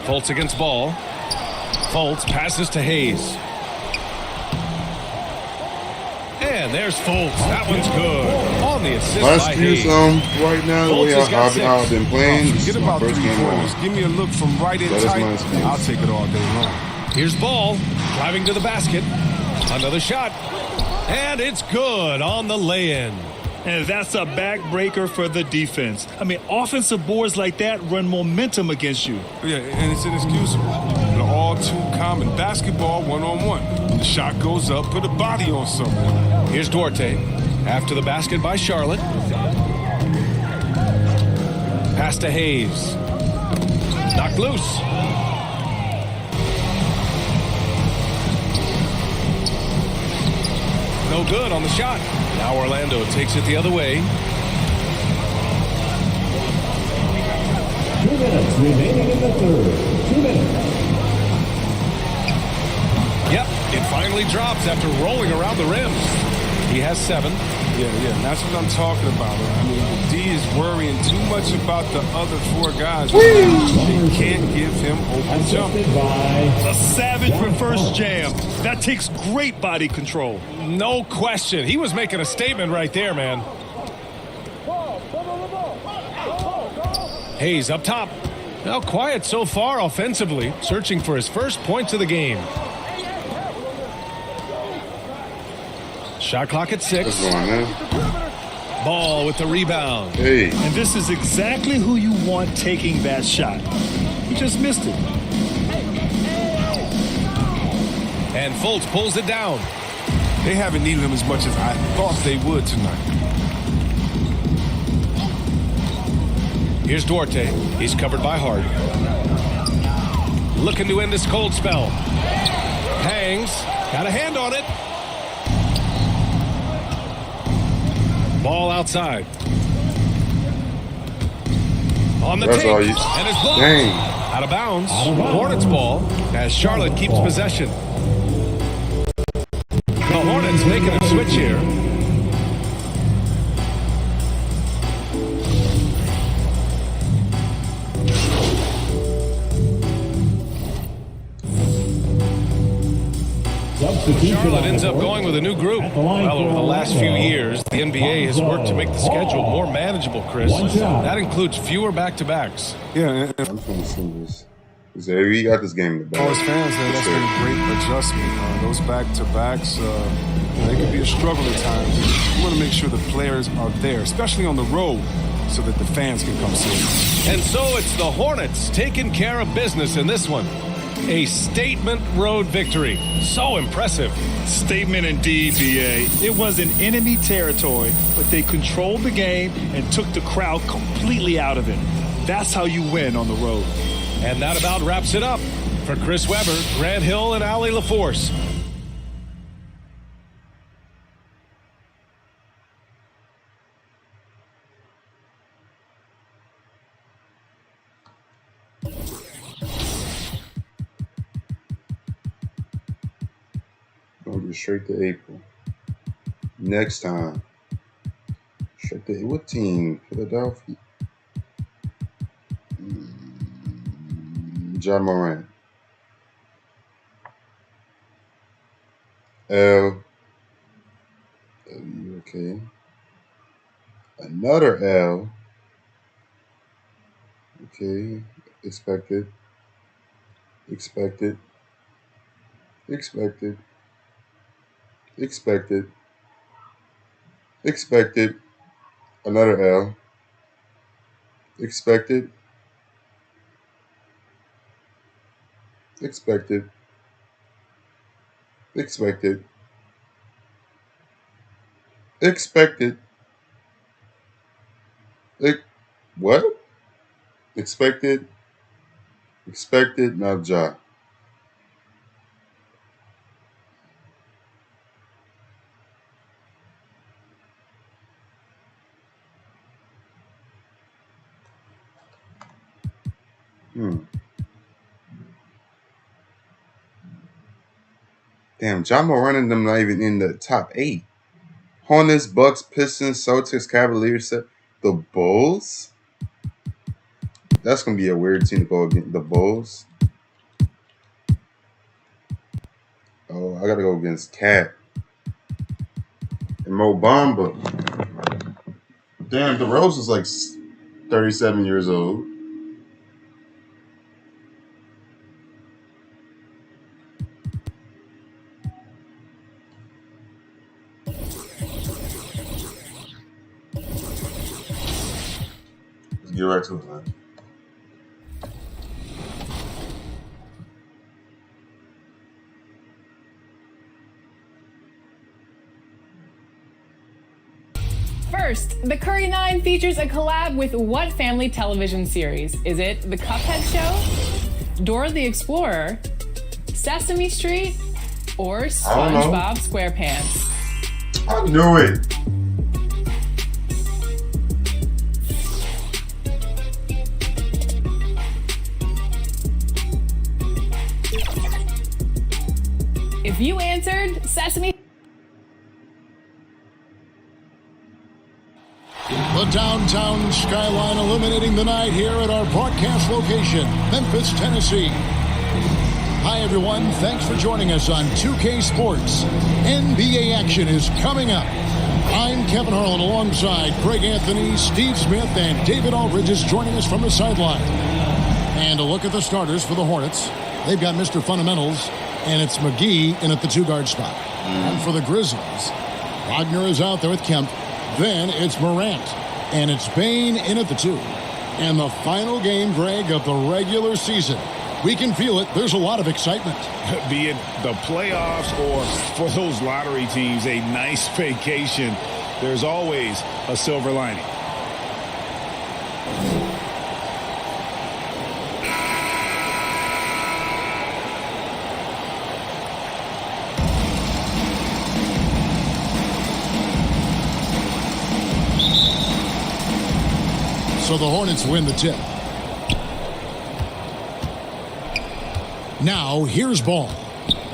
C: Fultz against Ball. Fultz passes to Hayes. And there's Fultz. That one's good. On the assist
B: Last
C: by
B: few
C: Hayes.
B: right now, the way I've been playing, this
D: Forget
B: is my
D: about
B: first game
D: three-pointers.
B: on.
D: Give me a look from right in
B: That is my
D: tight.
B: excuse.
D: I'll take it all day long.
C: Here's Ball. Driving to the basket. Another shot. And it's good on the lay-in.
F: And that's a backbreaker for the defense. I mean, offensive boards like that run momentum against you.
D: Yeah, and it's inexcusable. They're all too common. Basketball one-on-one. The shot goes up, put a body on someone.
C: Here's Duarte. After the basket by Charlotte. Pass to Hayes. Knocked loose. No good on the shot. Now Orlando takes it the other way.
E: 2 minutes remaining in the third. 2 minutes.
C: Yep, it finally drops after rolling around the rim. He has 7.
D: Yeah, that's what I'm talking about. I mean, the D is worrying too much about the other 4 guys. They can't give him open jump.
E: Assisted by
F: A savage reverse jam. That takes great body control.
C: No question. He was making a statement right there, man. Hayes up top. Now quiet so far offensively, searching for his first points of the game. Shot clock at 6.
B: What's going on?
C: Ball with the rebound.
B: Hey.
F: And this is exactly who you want taking that shot. He just missed it.
C: And Fultz pulls it down.
D: They haven't needed him as much as I thought they would tonight.
C: Here's Duarte. He's covered by Hart. Looking to end this cold spell. Hangs. Got a hand on it. Ball outside. On the
B: That's
C: take.
B: all you.
C: And it's blocked.
B: Dang.
C: Out of bounds. Hornets ball as Charlotte keeps possession. The Hornets making a switch here. Charlotte ends up going with a new group. Well, over the last few years, the NBA has worked to make the schedule more manageable, Chris. That includes fewer back-to-backs.
D: Yeah,
B: I'm trying to see this. We got this game in the bag.
D: As fans, that's been a great adjustment. Those back-to-backs, they can be a struggle at times. You want to make sure the players are there, especially on the road, so that the fans can come see them.
C: And so it's the Hornets taking care of business in this one. A statement road victory. So impressive.
F: Statement indeed, BA. It was in enemy territory, but they controlled the game and took the crowd completely out of it. That's how you win on the road.
C: And that about wraps it up. For Chris Webber, Grant Hill, and Allie LaForce.
B: Going to straight to April. Next time. Straight to what team? Philadelphia. Ja Morant. L. W. Okay. Another L. Okay. Expected. Expected. Expected. Expected. Expected. Another L. Expected. Expected. Expected. Expected. What? Expected. Expected. Now Ja. Damn, Ja Morant and them not even in the top 8. Hornets, Bucks, Pistons, Celtics, Cavaliers, the Bulls. That's gonna be a weird team to go against. The Bulls. Oh, I gotta go against Cat and Mo Bamba. Damn, DeRozan is like 37 years old. Get right to it, man.
H: First, the Curry 9 features a collab with what family television series? Is it The Cuphead Show, Dora the Explorer, Sesame Street, or SpongeBob SquarePants?
B: I knew it.
H: If you answered Sesame...
I: The downtown skyline illuminating the night here at our broadcast location, Memphis, Tennessee. Hi, everyone. Thanks for joining us on 2K Sports. NBA action is coming up. I'm Kevin Harlan alongside Greg Anthony, Steve Smith, and David Aldridge is joining us from the sideline. And a look at the starters for the Hornets. They've got Mr. Fundamentals, and it's McGee in at the 2-guard spot. And for the Grizzlies, Wagner is out there with Kemp. Then it's Morant, and it's Bane in at the 2. And the final game, Greg, of the regular season. We can feel it. There's a lot of excitement.
F: Be it the playoffs or for those lottery teams, a nice vacation. There's always a silver lining.
I: So the Hornets win the tip. Now, here's Ball.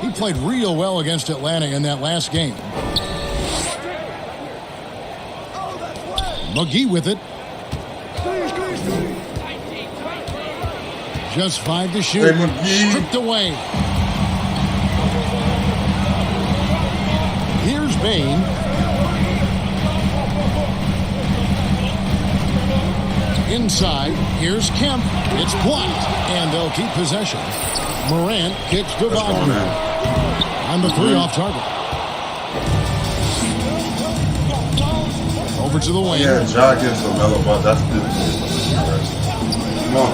I: He played real well against Atlanta in that last game. McGee with it. Just 5 to shoot. Stripped away. Here's Bane. Inside, here's Kemp. It's blocked, and they'll keep possession. Morant kicks to Wagner. On the 3 off target. Over to the wing.
B: Yeah, Ja gets a mellow ball. That's good. Come on.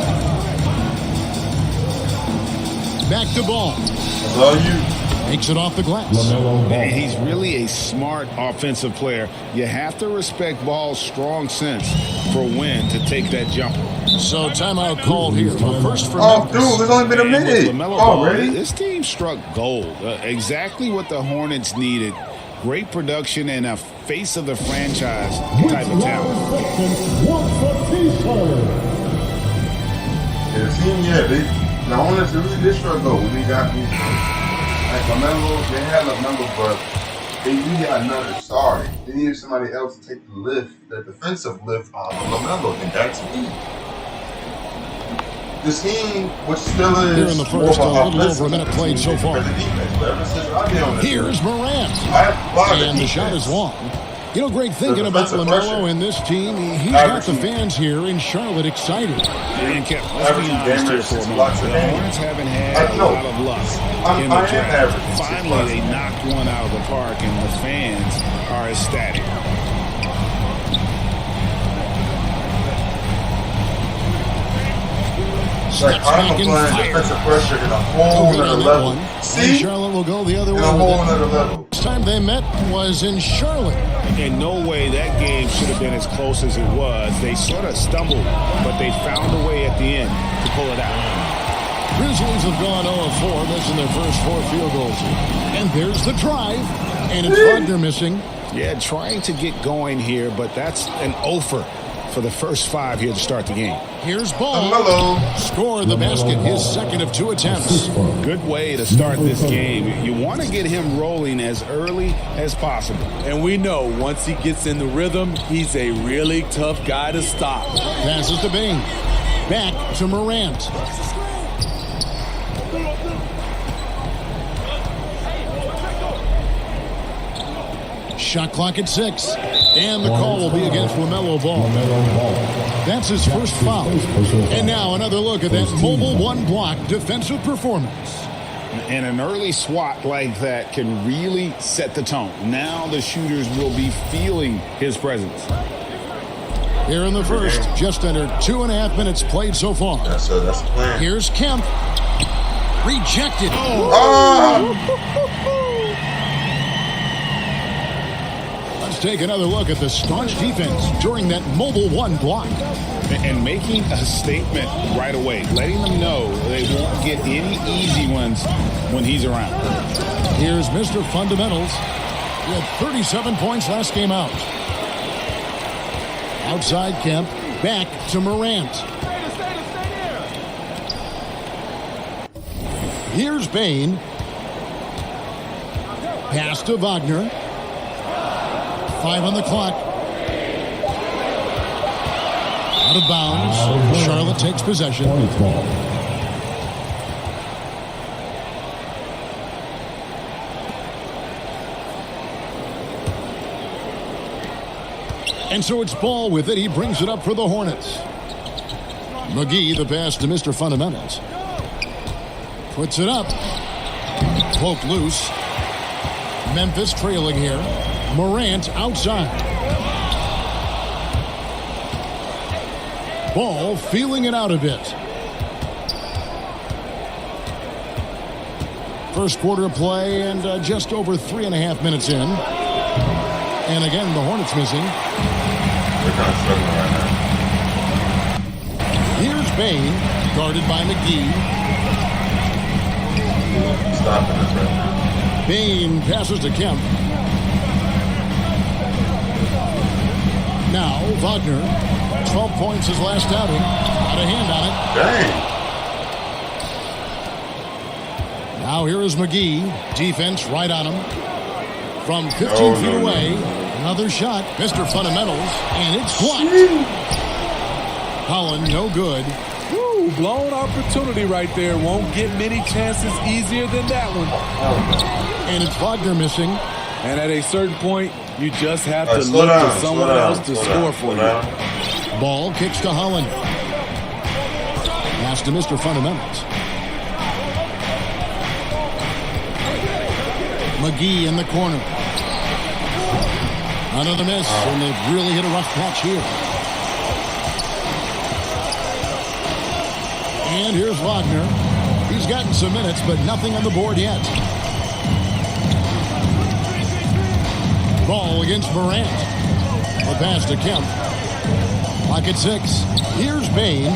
I: Back to Ball.
B: That's all you.
I: Takes it off the glass.
F: He's really a smart offensive player. You have to respect Ball's strong sense for when to take that jumper.
I: So timeout called here. First for
B: Memphis. Dude, it's only been a minute already.
F: This team struck gold. Exactly what the Hornets needed. Great production and a face of the franchise type of talent.
B: Yeah, the Hornets really did struggle when they got these. Like LaMelo, they had LaMelo, but they really had another star. They needed somebody else to take the lift, the defensive lift off of LaMelo, and that's me. This team, which still is
I: here in the first, a little over a minute played so far. Here's Morant, and the shot is long. You know, Greg, thinking about LaMelo and this team, he's got the fans here in Charlotte excited.
F: And Kev, let's be honest here for a moment. The Hornets haven't had a lot of luck in the draft. Finally, they knocked one out of the park, and the fans are ecstatic.
I: Steps back and fires.
B: Pressure in a whole other level. See?
I: Charlotte will go the other way.
B: In a whole other level.
I: Last time they met was in Charlotte.
F: In no way that game should have been as close as it was. They sort of stumbled, but they found a way at the end to pull it out.
I: Grizzlies have gone 0-4, missing their first 4 field goals. And there's the drive, and it's Wagner missing.
F: Yeah, trying to get going here, but that's an offer for the first 5 here to start the game.
I: Here's Ball. Score the basket, his second of 2 attempts.
F: Good way to start this game. You want to get him rolling as early as possible.
J: And we know once he gets in the rhythm, he's a really tough guy to stop.
I: Passes to Bane. Back to Morant. Shot clock at 6. And the call will be against LaMelo Ball. That's his first foul. And now another look at that mobile 1-block defensive performance.
F: And an early swat like that can really set the tone. Now the shooters will be feeling his presence.
I: Here in the first, just under 2.5 minutes played so far.
B: That's the plan.
I: Here's Kemp. Rejected. Take another look at the staunch defense during that mobile 1 block.
F: And making a statement right away, letting them know they won't get any easy ones when he's around.
I: Here's Mr. Fundamentals. He had 37 points last game out. Outside Kemp, back to Morant. Here's Bane. Pass to Wagner. 5 on the clock. Out of bounds. Charlotte takes possession. And so it's Ball with it. He brings it up for the Hornets. McGee, the pass to Mr. Fundamentals. Puts it up. Poked loose. Memphis trailing here. Morant outside. Ball feeling it out a bit. First quarter of play and just over 3.5 minutes in. And again, the Hornets missing.
B: They're kind of struggling right now.
I: Here's Bain, guarded by McGee.
B: Stopping this right now.
I: Bain passes to Kemp. Now, Wagner. 12 points his last outing. Got a hand on it.
B: Dang.
I: Now here is McGee. Defense right on him. From 15 feet away. Another shot. Mr. Fundamentals. And it's blocked. Holland, no good.
J: Woo, blown opportunity right there. Won't get many chances easier than that one.
I: And it's Wagner missing.
J: And at a certain point, you just have to look for someone else to score for you.
I: Ball kicks to Holland. Pass to Mr. Fundamentals. McGee in the corner. Another miss, and they've really hit a rough patch here. And here's Wagner. He's gotten some minutes, but nothing on the board yet. Ball against Morant. A pass to Kemp. Pocket 6. Here's Bain.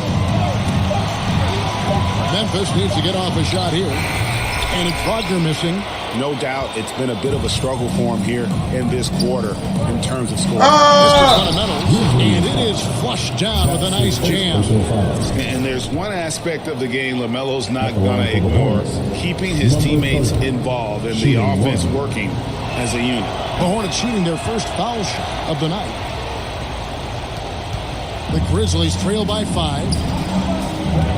I: Memphis needs to get off a shot here. And it's Wagner missing.
K: No doubt it's been a bit of a struggle for him here in this quarter in terms of scoring.
I: Mr. Fundamentals, and it is flushed down with a nice jam.
K: And there's one aspect of the game LaMelo's not going to ignore, keeping his teammates involved and the offense working as a unit.
I: The Hornets shooting their first foul shot of the night. The Grizzlies trail by 5.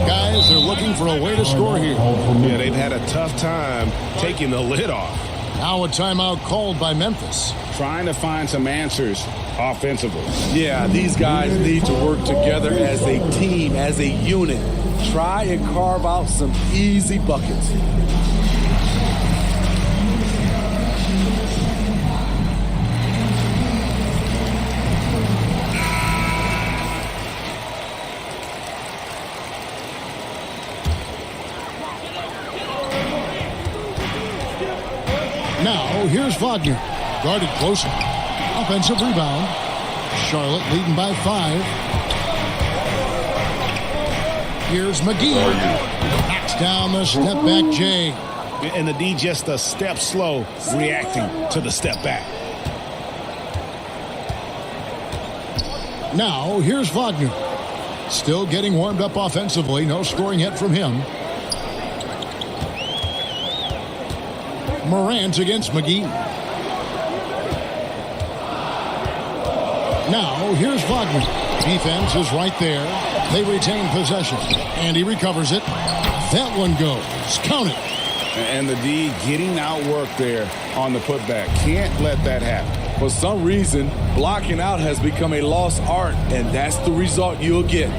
I: Guys, they're looking for a way to score here.
K: Yeah, they've had a tough time taking the lid off.
I: Now a timeout called by Memphis.
K: Trying to find some answers offensively.
J: Yeah, these guys need to work together as a team, as a unit. Try and carve out some easy buckets.
I: Now, here's Wagner. Guarded closer. Offensive rebound. Charlotte leading by 5. Here's McGee. Knocks down the step back J.
K: And the D just a step slow reacting to the step back.
I: Now, here's Wagner. Still getting warmed up offensively. No scoring yet from him. Morant against McGee. Now, here's Wagner. Defense is right there. They retain possession. And he recovers it. That one goes. Count it.
K: And the D getting outworked there on the putback. Can't let that happen.
J: For some reason, blocking out has become a lost art, and that's the result you'll get.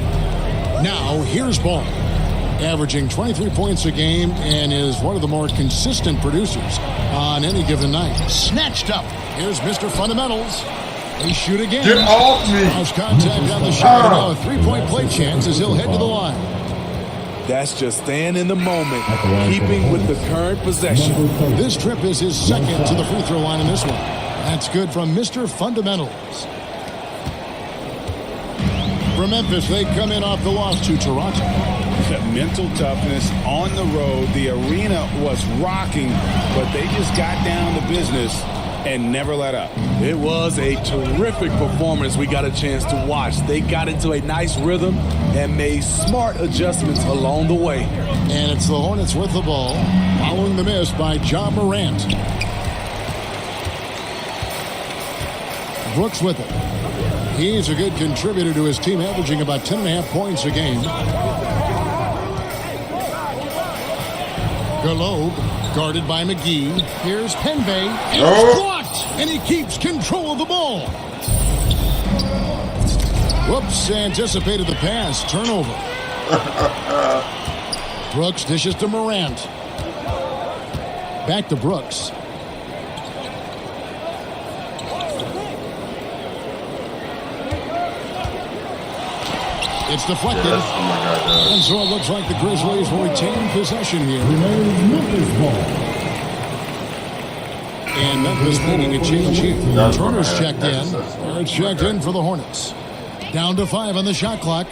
I: Now, here's Ball. Averaging 23 points a game and is one of the more consistent producers on any given night. Snatched up. Here's Mr. Fundamentals. They shoot again.
B: Get off me.
I: House contact on the shot. And now a three-point play chance as he'll head to the line.
J: That's just staying in the moment, keeping with the current possession.
I: This trip is his second to the free throw line in this one. That's good from Mr. Fundamentals. From Memphis, they come in off the loss to Toronto.
K: Mental toughness on the road. The arena was rocking, but they just got down to business and never let up.
J: It was a terrific performance we got a chance to watch. They got into a nice rhythm and made smart adjustments along the way.
I: And it's the Hornets with the ball, following the miss by Ja Morant. Brooks with it. He's a good contributor to his team, averaging about 10.5 points a game. Galobe, guarded by McGee. Here's Penbay, and it's blocked, and he keeps control of the ball. Whoops, anticipated the pass. Turnover. Brooks dishes to Morant. Back to Brooks. It's deflected.
B: Yes. Oh my God,
I: and so it looks like the Grizzlies will retain possession here. And Memphis making a change here. Turner's checked in. They're checked in for the Hornets. Down to 5 on the shot clock.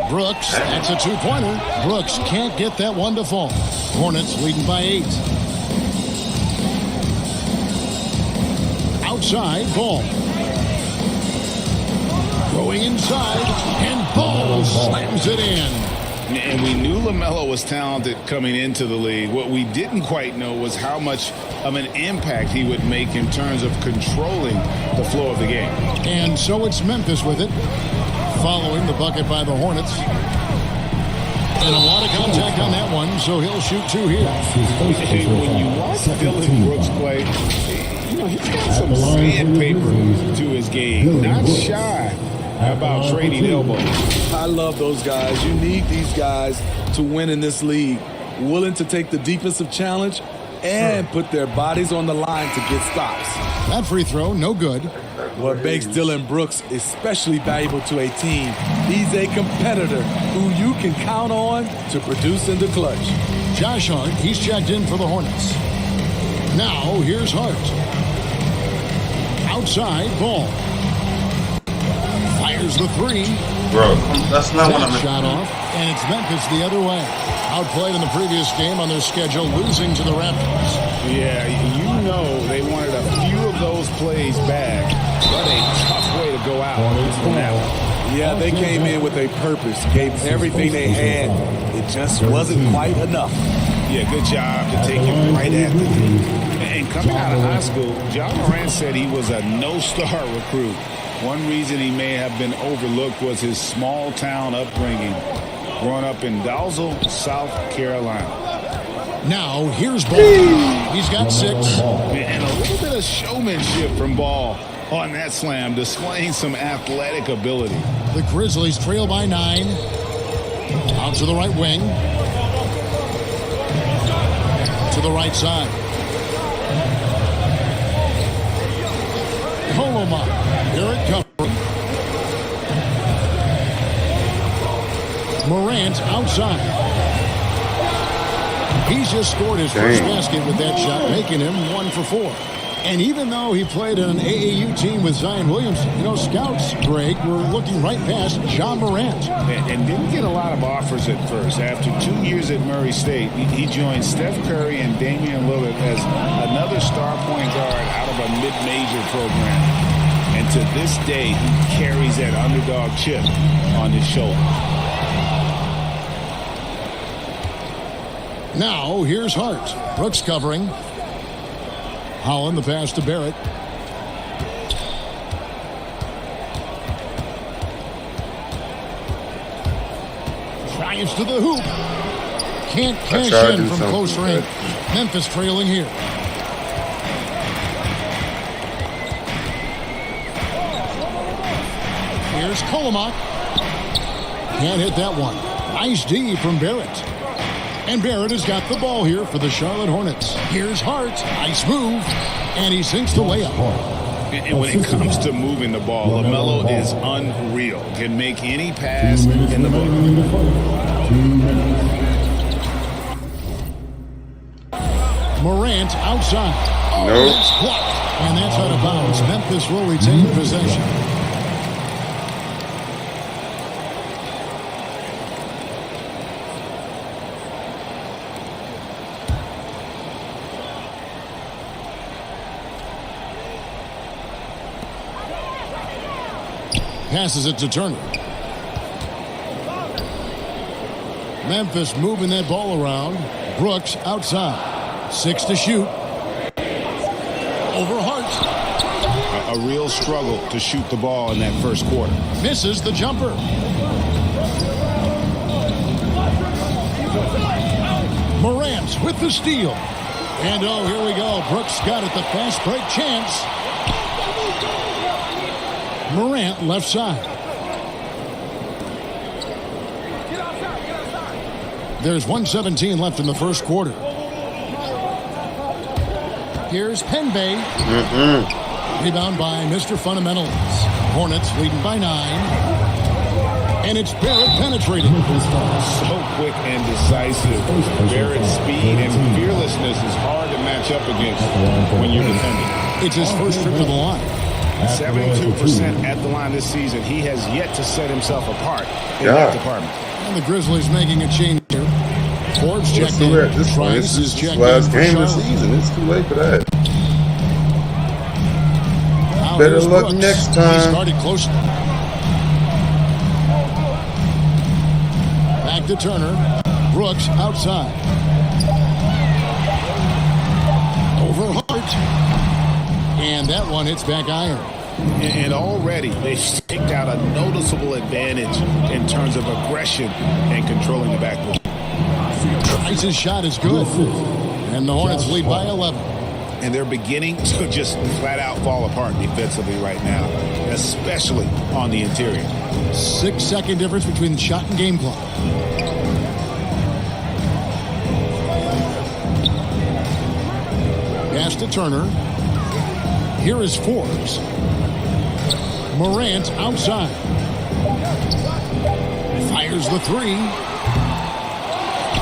I: Brooks, that's a two-pointer. Brooks can't get that one to fall. Hornets leading by 8. Outside, Ball. Going inside, and Ball slams it in.
K: And we knew LaMelo was talented coming into the league. What we didn't quite know was how much of an impact he would make in terms of controlling the flow of the game.
I: And so it's Memphis with it, following the bucket by the Hornets. And a lot of contact on that one, so he'll shoot 2 here.
K: When you watch Dillon Brooks play, he's got some sandpaper to his game. Not shy about trading elbows.
J: I love those guys. You need these guys to win in this league. Willing to take the defensive challenge and put their bodies on the line to get stops.
I: That free throw, no good.
J: What makes Dillon Brooks especially valuable to a team, he's a competitor who you can count on to produce in the clutch.
I: Josh Hart, he's checked in for the Hornets. Now, here's Hart. Outside, Ball. Fires the 3.
B: Bro, that's not what I meant.
I: Shot off, and it's Memphis the other way. Outplayed in the previous game on their schedule, losing to the Raptors.
K: Yeah, you know they wanted a few of those plays back. What a tough way to go out on that one.
J: Yeah, they came in with a purpose, gave everything they had. It just wasn't quite enough.
K: Yeah, good job to take him right at the knee. And coming out of high school, John Morant said he was a no-star recruit. One reason he may have been overlooked was his small-town upbringing, growing up in Dalzell, South Carolina.
I: Now, here's Ball. He's got 6.
K: And a little bit of showmanship from Ball on that slam, displaying some athletic ability.
I: The Grizzlies trail by 9. Out to the right wing. To the right side. Coloma. Here it comes. Morant outside. He's just scored his first basket with that shot, making him 1 for 4. And even though he played in an AAU team with Zion Williamson, scouts, Greg, were looking right past John Morant.
K: And didn't get a lot of offers at first. After 2 years at Murray State, he joined Steph Curry and Damian Lillard as another star point guard out of a mid-major program. And to this day, he carries that underdog chip on his shoulder.
I: Now, here's Hart. Brooks covering. Holland, the pass to Barrett. Drives to the hoop. Can't cash in from close range. Memphis trailing here. Here's Kolomak. Can't hit that one. Nice D from Barrett. And Barrett has got the ball here for the Charlotte Hornets. Here's Hart. Nice move. And he sinks the layup.
K: And when it comes to moving the ball, LaMelo is unreal. Can make any pass in the book.
I: Morant outside. It's blocked. And that's out of bounds. Memphis will retain possession. Passes it to Turner. Memphis moving that ball around. Brooks outside. 6 to shoot. Over Hart.
K: A real struggle to shoot the ball in that first quarter.
I: Misses the jumper. Morant with the steal. And here we go. Brooks got it. The fast break chance. Morant left side. There's 1:17 left in the first quarter. Here's Penbay. Rebound by Mr. Fundamentals. Hornets leading by 9. And it's Barrett penetrating.
K: So quick and decisive. Barrett's speed and fearlessness is hard to match up against when you're defending.
I: It's his first trip to the line.
K: 72% at the line this season. He has yet to set himself apart in that department.
I: And the Grizzlies making a change here. Forbes checked
B: too
I: in.
B: late at this point.
I: Trice
B: This is
I: checked
B: last
I: in for
B: game of the
I: Charlotte.
B: season. It's too late for that.
I: Now
B: Better
I: here's
B: luck
I: Brooks.
B: next
I: He
B: time.
I: started close. Back to Turner. Brooks outside. Over Hart. And that one hits back iron.
K: And already they've staked out a noticeable advantage in terms of aggression and controlling the backboard.
I: Trice's shot is good. And the Hornets lead by 11.
K: And they're beginning to just flat out fall apart defensively right now, especially on the interior.
I: 6-second difference between the shot and game clock. Pass to Turner. Here is Forbes. Morant outside. Fires the three.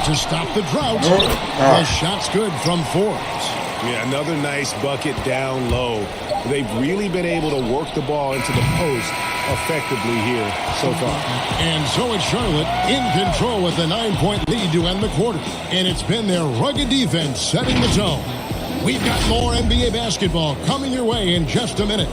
I: To stop the drought. The shot's good from Forbes.
K: Yeah, another nice bucket down low. They've really been able to work the ball into the post effectively here so far.
I: And so it's Charlotte in control with a 9-point lead to end the quarter. And it's been their rugged defense setting the tone. We've got more NBA basketball coming your way in just a minute.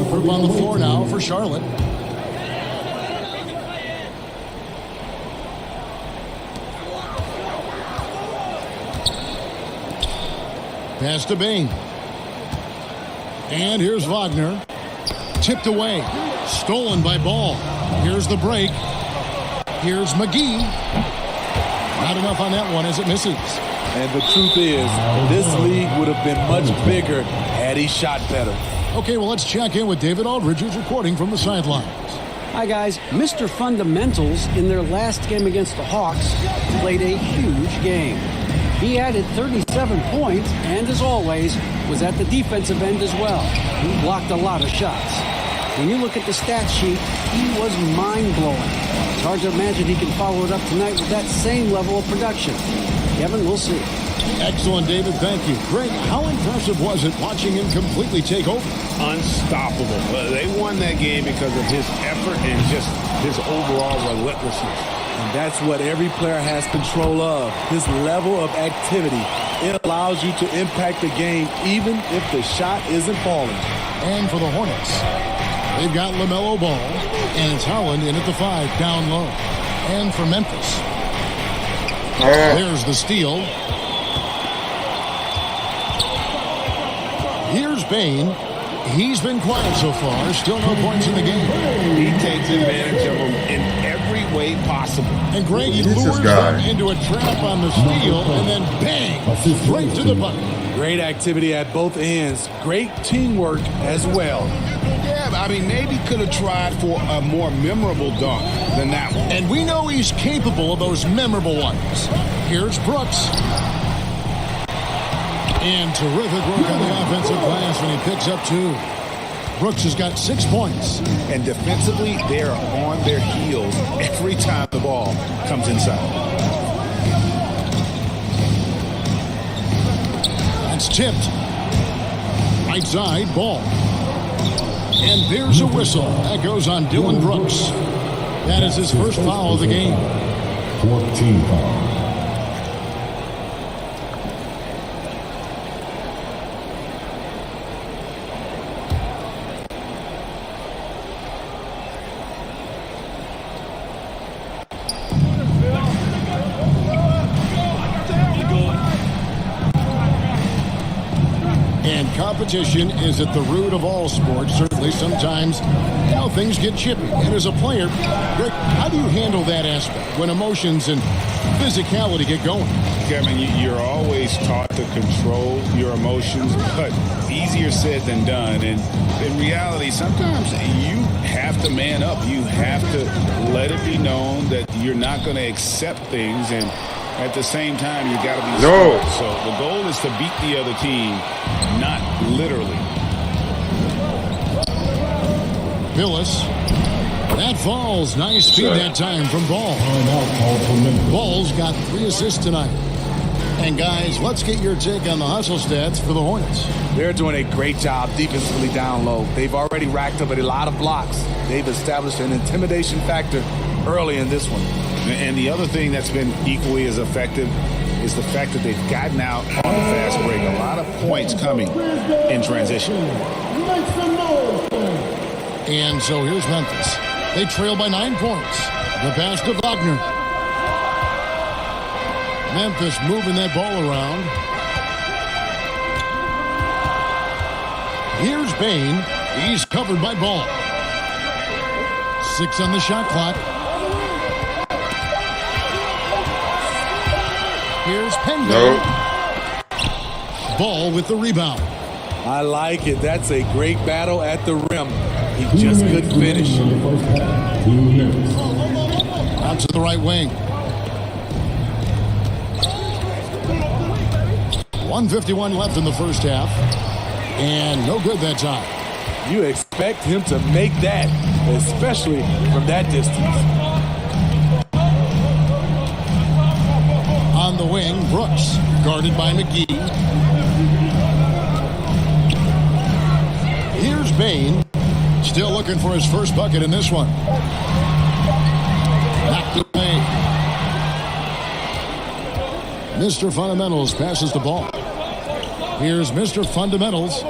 I: Group on the floor now for Charlotte. Pass to Bain. And here's Wagner. Tipped away. Stolen by Ball. Here's the break. Here's McGee. Not enough on that one as it misses.
J: And the truth is, this league would have been much bigger had he shot better.
I: Okay, well, let's check in with David Aldridge, who's reporting from the sidelines.
L: Hi, guys. Mr. Fundamentals, in their last game against the Hawks, played a huge game. He added 37 points and, as always, was at the defensive end as well. He blocked a lot of shots. When you look at the stat sheet, he was mind-blowing. It's hard to imagine he can follow it up tonight with that same level of production. Kevin, we'll see.
I: Excellent, David. Thank you. Greg, how impressive was it watching him completely take over?
K: Unstoppable. They won that game because of his effort and just his overall relentlessness.
J: And that's what every player has control of, his level of activity. It allows you to impact the game even if the shot isn't falling.
I: And for the Hornets, they've got LaMelo Ball, and it's Howland in at the 5, down low. And for Memphis, there's the steal. Here's Bain. He's been quiet so far. Still no points in the game.
K: He takes advantage of them in every way possible.
I: And Greg, he lures them into a trap on the steal, and then bang, right to the bucket.
J: Great activity at both ends. Great teamwork as well.
K: Yeah, I mean, maybe could have tried for a more memorable dunk than that one.
I: And we know he's capable of those memorable ones. Here's Brooks. And terrific work on the offensive glass when he picks up 2. Brooks has got 6 points.
K: And defensively, they are on their heels every time the ball comes inside.
I: That's tipped. Right side, Ball. And there's a whistle. That goes on Dylan Brooks. That is his first foul of the game.
E: 14 foul.
I: competition is at the root of all sports. Certainly sometimes, things get chippy. And as a player, Rick, how do you handle that aspect when emotions and physicality get going?
K: Kevin, you're always taught to control your emotions, but easier said than done. And in reality, sometimes you have to man up. You have to let it be known that you're not going to accept things, and at the same time, you got to be smart. So the goal is to beat the other team, not literally.
I: Billis. That falls. Nice speed that time from Ball. Ball's got 3 assists tonight. And guys, let's get your take on the hustle stats for the Hornets.
J: They're doing a great job defensively down low. They've already racked up a lot of blocks. They've established an intimidation factor early in this one.
K: And the other thing that's been equally as effective is the fact that they've gotten out on the fast break. A lot of points coming in transition.
I: And so here's Memphis. They trail by 9 points. The pass to Wagner. Memphis moving that ball around. Here's Bain. He's covered by Ball. 6 on the shot clock. Here's Penguin. Ball with the rebound.
J: I like it. That's a great battle at the rim. He just couldn't finish.
I: Out to the right wing. 1:51 left in the first half. And no good that time.
J: You expect him to make that, especially from that distance.
I: On the wing, Brooks, guarded by McGee. Here's Bain, still looking for his first bucket in this one. Knocked away. Mr. Fundamentals passes the ball. Here's Mr. Fundamentals.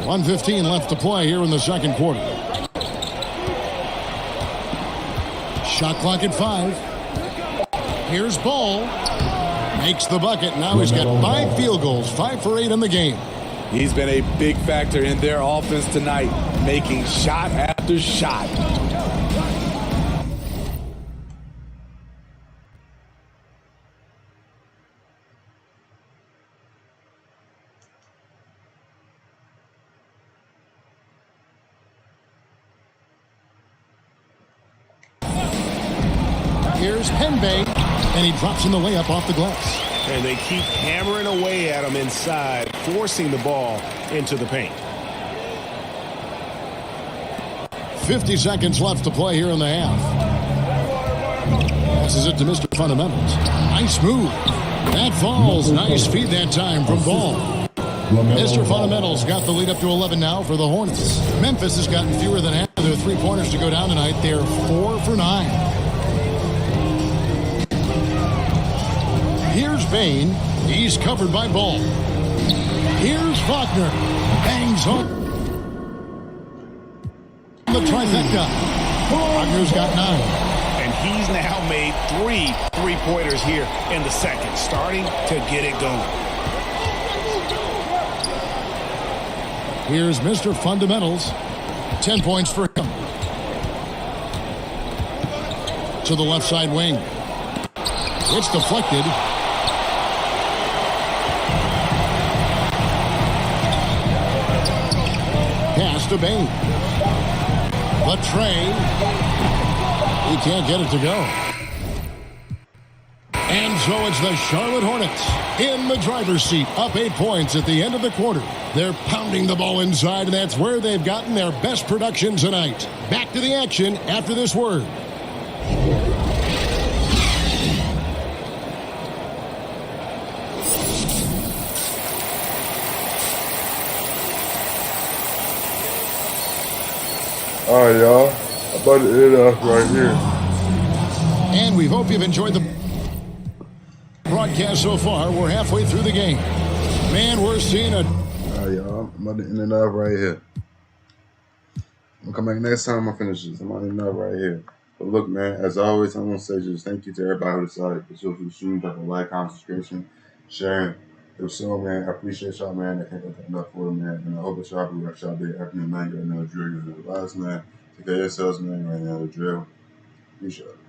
I: 1:15 left to play here in the second quarter. Shot clock at 5. Here's Ball. Makes the bucket. Now he's got 5 field goals, 5 for 8 in the game.
J: He's been a big factor in their offense tonight, making shot after shot.
I: Here's Penbay, and he drops in the layup off the glass.
C: And they keep hammering away at him inside, forcing the ball into the paint.
I: 50 seconds left to play here in the half. Passes it to Mr. Fundamentals. Nice move. That falls. Nice feed that time from Ball. Mr. Fundamentals got the lead up to 11 now for the Hornets. Memphis has gotten fewer than half of their 3-pointers to go down tonight. They're 4 for 9. Here's Bain. He's covered by Ball. Here's Wagner. Bangs home. The trifecta. Wagner's got 9.
C: And he's now made 3 3-pointers here in the second, starting to get it going.
I: Here's Mr. Fundamentals. 10 points for him. To the left side wing. It's deflected. Pass to Bain. Latre. He can't get it to go. And so it's the Charlotte Hornets in the driver's seat, up 8 points at the end of the quarter. They're pounding the ball inside, and that's where they've gotten their best production tonight. Back to the action after this word.
B: All right, y'all. I'm about to end off right here.
I: And we hope you've enjoyed the broadcast so far. We're halfway through the game. Man, we're seeing a...
B: All right, y'all. I'm about to end it off right here. I'm going to come back next time I finish this. I'm about to end it off right here. But look, man, as always, I'm going to say just thank you to everybody who decided to show the stream, drop a like, comment, subscription, sharing. It was so, man. I appreciate y'all, man. I can't get enough for it, man. And I hope that y'all be rest y'all day. After the man, get another drill. Last, man. Take care of yourselves, man. Right now, the drill. Appreciate it.